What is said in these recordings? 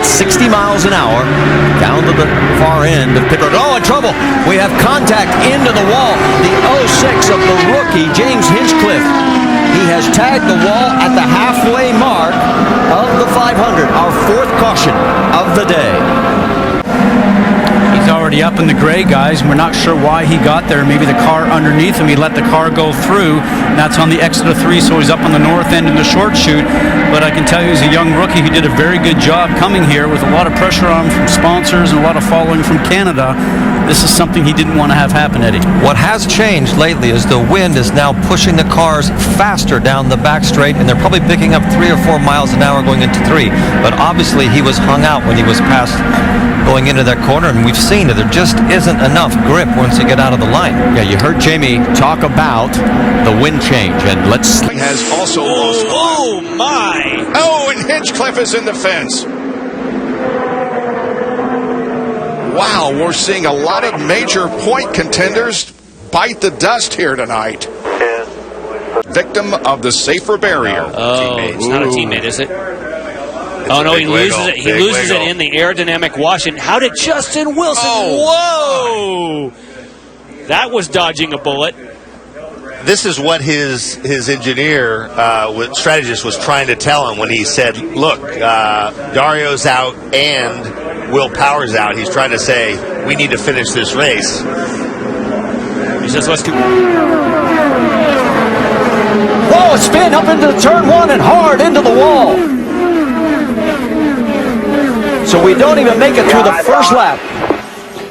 60 miles an hour down to the far end of pit road. Oh, in trouble. We have contact into the wall. The 06 of the rookie, James Hinchcliffe. He has tagged the wall at the halfway mark of the 500, our fourth caution of the day. He's already up in the gray, guys. We're not sure why he got there. Maybe the car underneath him, he let the car go through. And that's on the exit of 3, so he's up on the north end in the short chute. But I can tell you, he's a young rookie who did a very good job coming here with a lot of pressure on him from sponsors and a lot of following from Canada. This is something he didn't want to have happen, Eddie. What has changed lately is the wind is now pushing the cars faster down the back straight, and they're probably picking up 3 or 4 miles an hour going into 3. But obviously he was hung out when he was past going into that corner, and we've seen that there just isn't enough grip once you get out of the line. Yeah, you heard Jamie talk about the wind change, and let's... Has also lost... Oh, my! Oh, and Hinchcliffe is in the fence. Wow, we're seeing a lot of major point contenders bite the dust here tonight. Victim of the safer barrier. Oh, it's not a teammate, is it? Oh, no, he loses it. He loses it in the aerodynamic wash. And how did Justin Wilson? Oh, whoa! That was dodging a bullet. This is what his engineer, strategist, was trying to tell him when he said, look, Dario's out and Will Power's out. He's trying to say, we need to finish this race. He says, let's do... Whoa, a spin up into the turn 1 and hard into the wall. So we don't even make it through the first lap.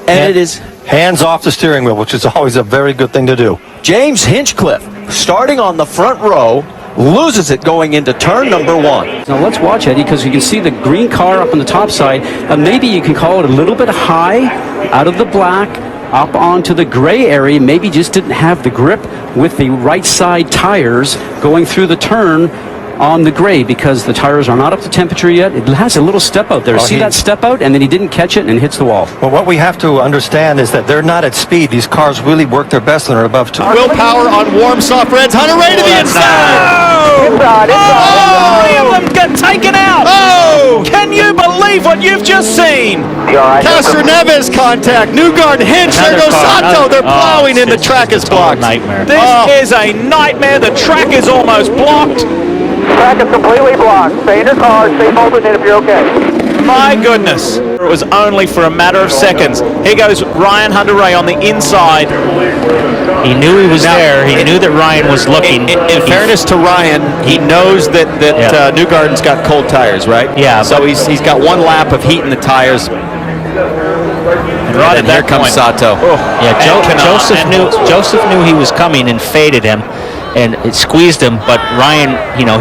And it is... Hands off the steering wheel, which is always a very good thing to do. James Hinchcliffe, starting on the front row, loses it going into turn number 1. Now let's watch, Eddie, because you can see the green car up on the top side. Maybe you can call it a little bit high out of the black up onto the gray area. Maybe just didn't have the grip with the right side tires going through the turn on the gray because the tires are not up to temperature yet. It has a little step out there. See that step out? And then he didn't catch it and hits the wall. Well, what we have to understand is that they're not at speed. These cars really work their best when they're above 2. Will Power on warm soft reds. Hunter Ray to the inside. Oh! 3 of them get taken out. Oh! Can you believe what you've just seen? Castro Neves contact. Newgarden, Hinch. There goes Sato. They're plowing in. The track is blocked. Nightmare. This is a nightmare. The track is almost blocked. Track is completely blocked. Stay in your car, stay holding it if you're okay. My goodness. It was only for a matter of seconds. Here goes Ryan Hunter-Ray on the inside. He knew he was there. He knew that Ryan was looking. In fairness to Ryan, he knows that Newgarden's got cold tires, right? Yeah. So he's got 1 lap of heat in the tires. And right at that comes Sato. Oh, yeah, Joseph knew he was coming and faded him. And it squeezed him, but Ryan,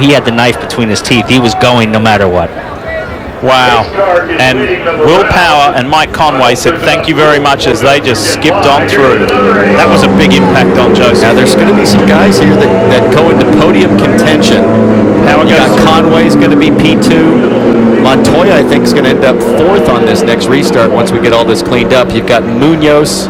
he had the knife between his teeth. He was going no matter what. Wow. And Will Power and Mike Conway said thank you very much as they just skipped on through. That was a big impact on Joseph. Now there's going to be some guys here that go into podium contention. You got Conway's going to be P2. Montoya, I think, is going to end up 4th on this next restart once we get all this cleaned up. You've got Munoz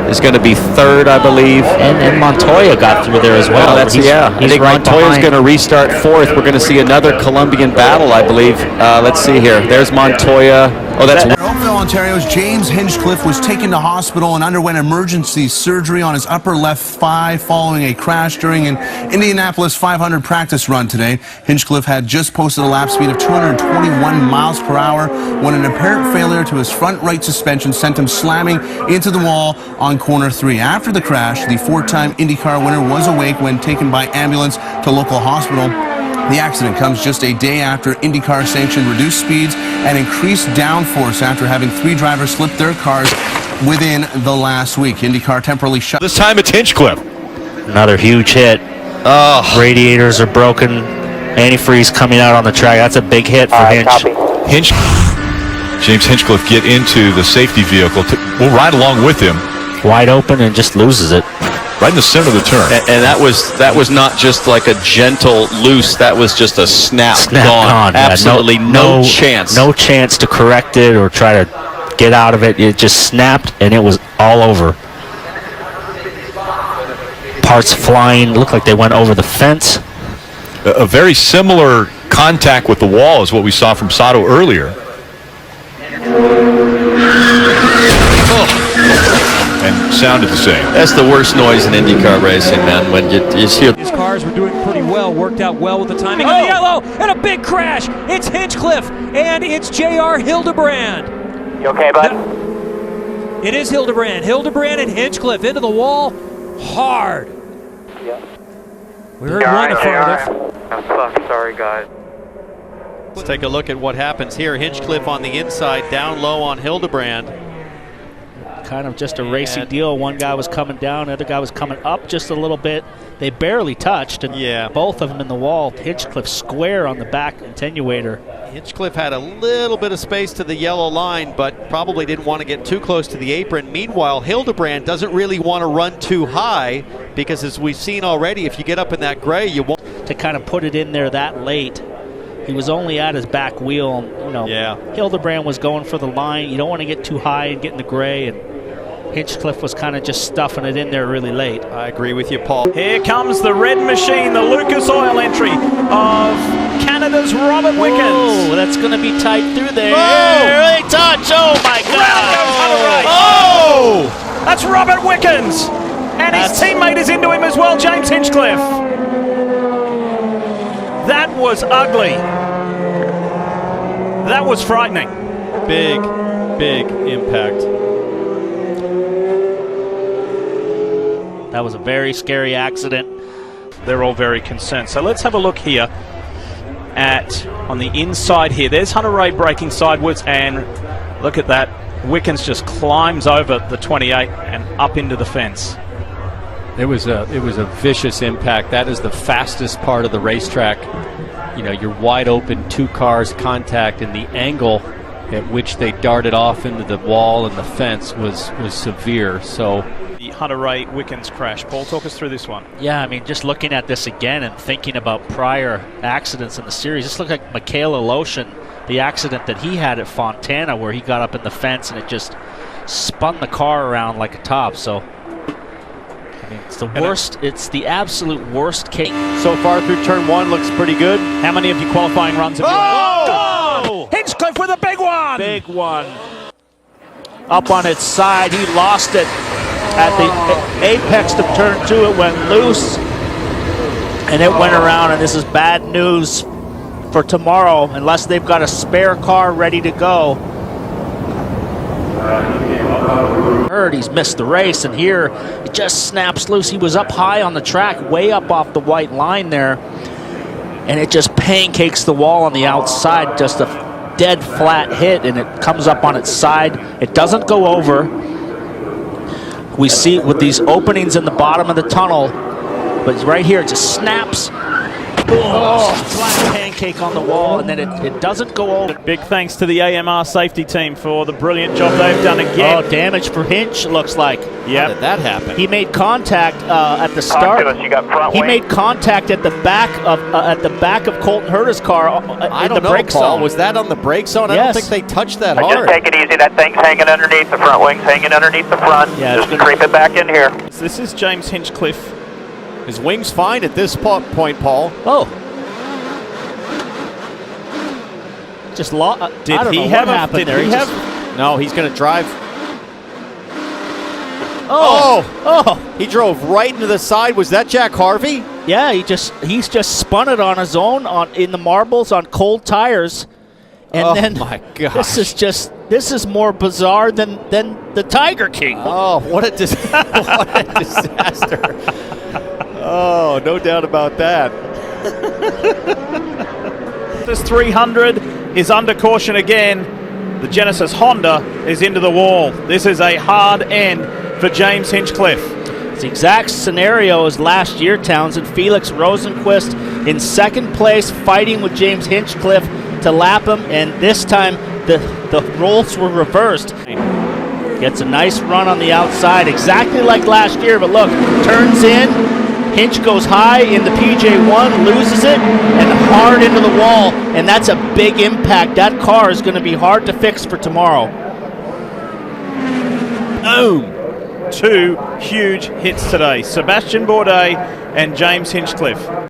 is going to be 3rd, I believe. And Montoya got through there as well. I think right Montoya's going to restart 4th. We're going to see another Colombian battle, I believe. Let's see here. There's Montoya. Oh, that's... Oakville, Ontario's James Hinchcliffe was taken to hospital and underwent emergency surgery on his upper left thigh following a crash during an Indianapolis 500 practice run today. Hinchcliffe had just posted a lap speed of 221 miles per hour when an apparent failure to his front right suspension sent him slamming into the wall on corner 3. After the crash, the 4-time IndyCar winner was awake when taken by ambulance to local hospital. The accident comes just a day after IndyCar sanctioned reduced speeds and increased downforce after having 3 drivers slip their cars within the last week. IndyCar temporarily shut. This time it's Hinchcliffe. Another huge hit. Oh. Radiators are broken. Antifreeze coming out on the track. That's a big hit for Hinch. James Hinchcliffe get into the safety vehicle. We'll ride along with him. Wide open and just loses it. Right in the center of the turn. And that was not just like a gentle loose. That was just a snap gone. Absolutely yeah, no chance. No chance to correct it or try to get out of it. It just snapped and it was all over. Parts flying. Looked like they went over the fence. A very similar contact with the wall is what we saw from Sato earlier. And sounded the same. That's the worst noise in IndyCar racing, man, when you hear. His cars were doing pretty well, worked out well with the timing. And the yellow, and a big crash. It's Hinchcliffe, and it's J.R. Hildebrand. You okay, bud? It is Hildebrand. Hildebrand and Hinchcliffe into the wall hard. Yeah. We heard one in front of I'm sorry, guys. Let's take a look at what happens here. Hinchcliffe on the inside, down low on Hildebrand. Kind of just a racing deal. One guy was coming down, the other guy was coming up just a little bit. They barely touched, and both of them in the wall. Hinchcliffe square on the back attenuator. Hinchcliffe had a little bit of space to the yellow line, but probably didn't want to get too close to the apron. Meanwhile, Hildebrand doesn't really want to run too high, because as we've seen already, if you get up in that gray, you won't. To kind of put it in there that late. He was only at his back wheel. Hildebrand was going for the line. You don't want to get too high and get in the gray, and Hinchcliffe was kind of just stuffing it in there really late. I agree with you, Paul. Here comes the red machine, the Lucas Oil entry of Canada's Robert Wickens. Oh, that's going to be tight through there. Oh! They touch. Oh, my God. Oh! That's Robert Wickens. And his teammate is into him as well, James Hinchcliffe. That was ugly. That was frightening. Big impact. That was a very scary accident. They're all very concerned. So let's have a look here on the inside here. There's Hunter Ray braking sideways, and look at that. Wickens just climbs over the 28 and up into the fence. It was a vicious impact. That is the fastest part of the racetrack. You know, you're wide open, two cars contact, and the angle at which they darted off into the wall and the fence was severe. So the Hunter Ray Wickens crash. Paul, talk us through this one. Yeah, I mean, just looking at this again and thinking about prior accidents in the series, this looked like Michaela Lotion, the accident that he had at Fontana, where he got up in the fence and it just spun the car around like a top. So I mean, it's the worst. It's the absolute worst case. So far through turn one, looks pretty good. How many of your qualifying runs have you Oh! Hinchcliffe with a big one! Big one. Up on its side, he lost it at the apex of turn two. It went loose, and it went around, and this is bad news for tomorrow, unless they've got a spare car ready to go. He's missed the race, and here it just snaps loose. He was up high on the track, way up off the white line there, and it just pancakes the wall on the outside. Just a dead flat hit, and it comes up on its side. It doesn't go over. We see with these openings in the bottom of the tunnel, but right here it just snaps. Oh, flat pancake on the wall, and then it doesn't go over. Big thanks to the AMR safety team for the brilliant job they've done again. Oh, damage for Hinch, looks like. How did that happen? He made contact at the start. He made contact at the back of Colton Herta's car I don't know, brake Paul. zone. Was that on the brake zone? Yes. I don't think they touched that hard. Just take it easy. That thing's hanging underneath the front wings, hanging underneath the front. Yeah, just creep it back in here. So this is James Hinchcliffe. His wing's fine at this point, Paul. Oh. Just Did he have what happened there? No, he's going to drive. Oh. He drove right into the side. Was that Jack Harvey? Yeah, he's just spun it on his own in the marbles on cold tires. And then my gosh. This is more bizarre than the Tiger King. Oh, what a disaster. Oh, no doubt about that. This 300 is under caution again. The Genesis Honda is into the wall. This is a hard end for James Hinchcliffe. It's the exact scenario as last year, Townsend. Felix Rosenquist in second place, fighting with James Hinchcliffe to lap him, and this time the roles were reversed. Gets a nice run on the outside, exactly like last year, but look, turns in. Hinch goes high in the PJ1, loses it, and hard into the wall, and that's a big impact. That car is going to be hard to fix for tomorrow. Boom! Two huge hits today, Sebastian Bourdais and James Hinchcliffe.